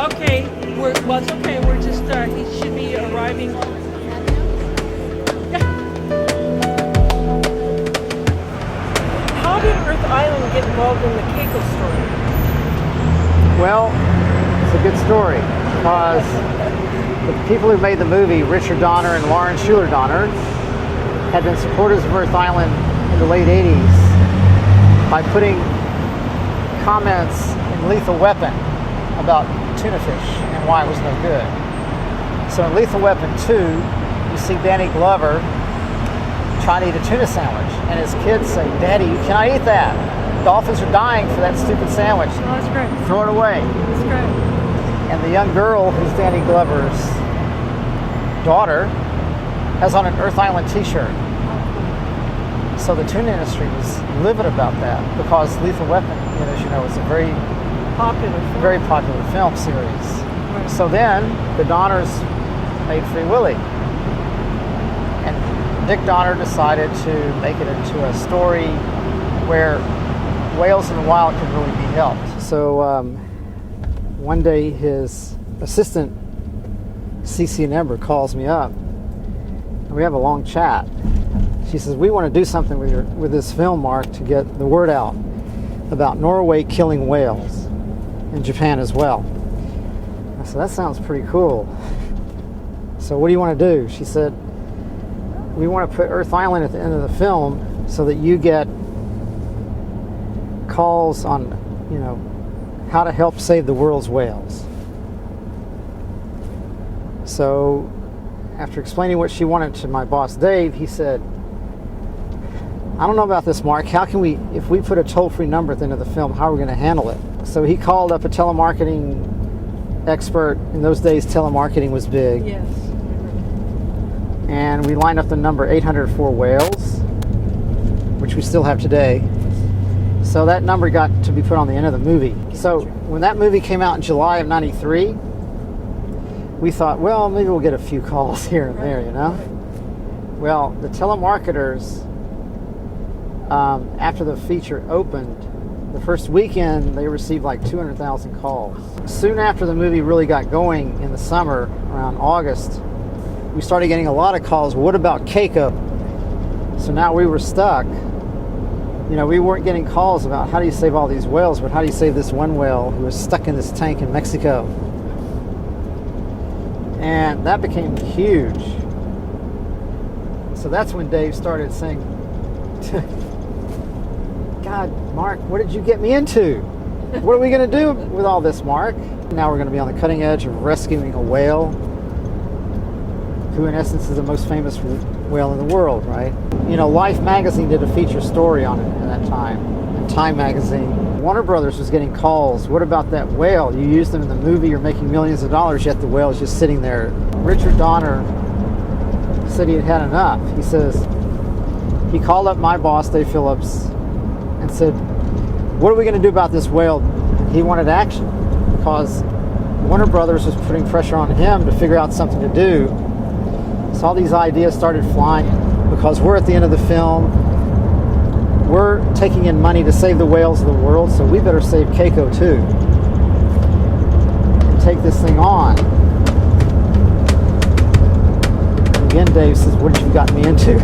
Okay, well, it's okay. We're just, he should be arriving. How did Earth Island get involved in the Keiko story? Well, it's a good story because the people who made the movie, Richard Donner and Lauren Schuler Donner, had been supporters of Earth Island in the late 80s by putting comments in Lethal Weapon about tuna fish and why it was no good. So in Lethal Weapon 2, you see Danny Glover trying to eat a tuna sandwich, and his kids say, "Daddy, you cannot eat that. Dolphins are dying for that stupid sandwich. Oh, that's great. Throw it away." That's great. And the young girl, who's Danny Glover's daughter, has on an Earth Island t-shirt. So the tuna industry was livid about that because Lethal Weapon, as you know, is a very popular film series. Right. So then the Donners made Free Willy. And Dick Donner decided to make it into a story where whales in the wild can really be helped. So one day his assistant, Cece Nember, calls me up and we have a long chat. She says, "We want to do something with this film, Mark, to get the word out about Norway killing whales, in Japan as well." I said, "That sounds pretty cool. So what do you want to do?" She said, "We want to put Earth Island at the end of the film so that you get calls on, how to help save the world's whales." So after explaining what she wanted to my boss Dave, he said, "I don't know about this, Mark. How can we, if we put a toll-free number at the end of the film, how are we going to handle it?" So he called up a telemarketing expert. In those days, telemarketing was big. Yes. And we lined up the number 804 whales, which we still have today. So that number got to be put on the end of the movie. So when that movie came out in July of '93, we thought, well, maybe we'll get a few calls here and there, Well, the telemarketers, after the feature opened, the first weekend, they received like 200,000 calls. Soon after the movie really got going in the summer, around August, we started getting a lot of calls. What about Keiko? So now we were stuck. We weren't getting calls about how do you save all these whales, but how do you save this one whale who was stuck in this tank in Mexico? And that became huge. So that's when Dave started saying, "God, Mark, what did you get me into? What are we going to do with all this, Mark?" Now we're going to be on the cutting edge of rescuing a whale, who in essence is the most famous whale in the world, right? Life magazine did a feature story on it at that time, and Time magazine. Warner Brothers was getting calls. What about that whale? You used them in the movie, you're making millions of dollars, yet the whale is just sitting there. Richard Donner said he had had enough. He says, he called up my boss, Dave Phillips, and said, "What are we going to do about this whale?" He wanted action because Warner Brothers was putting pressure on him to figure out something to do. So all these ideas started flying because we're at the end of the film. We're taking in money to save the whales of the world, so we better save Keiko too and take this thing on. And again, Dave says, "What have you gotten me into?"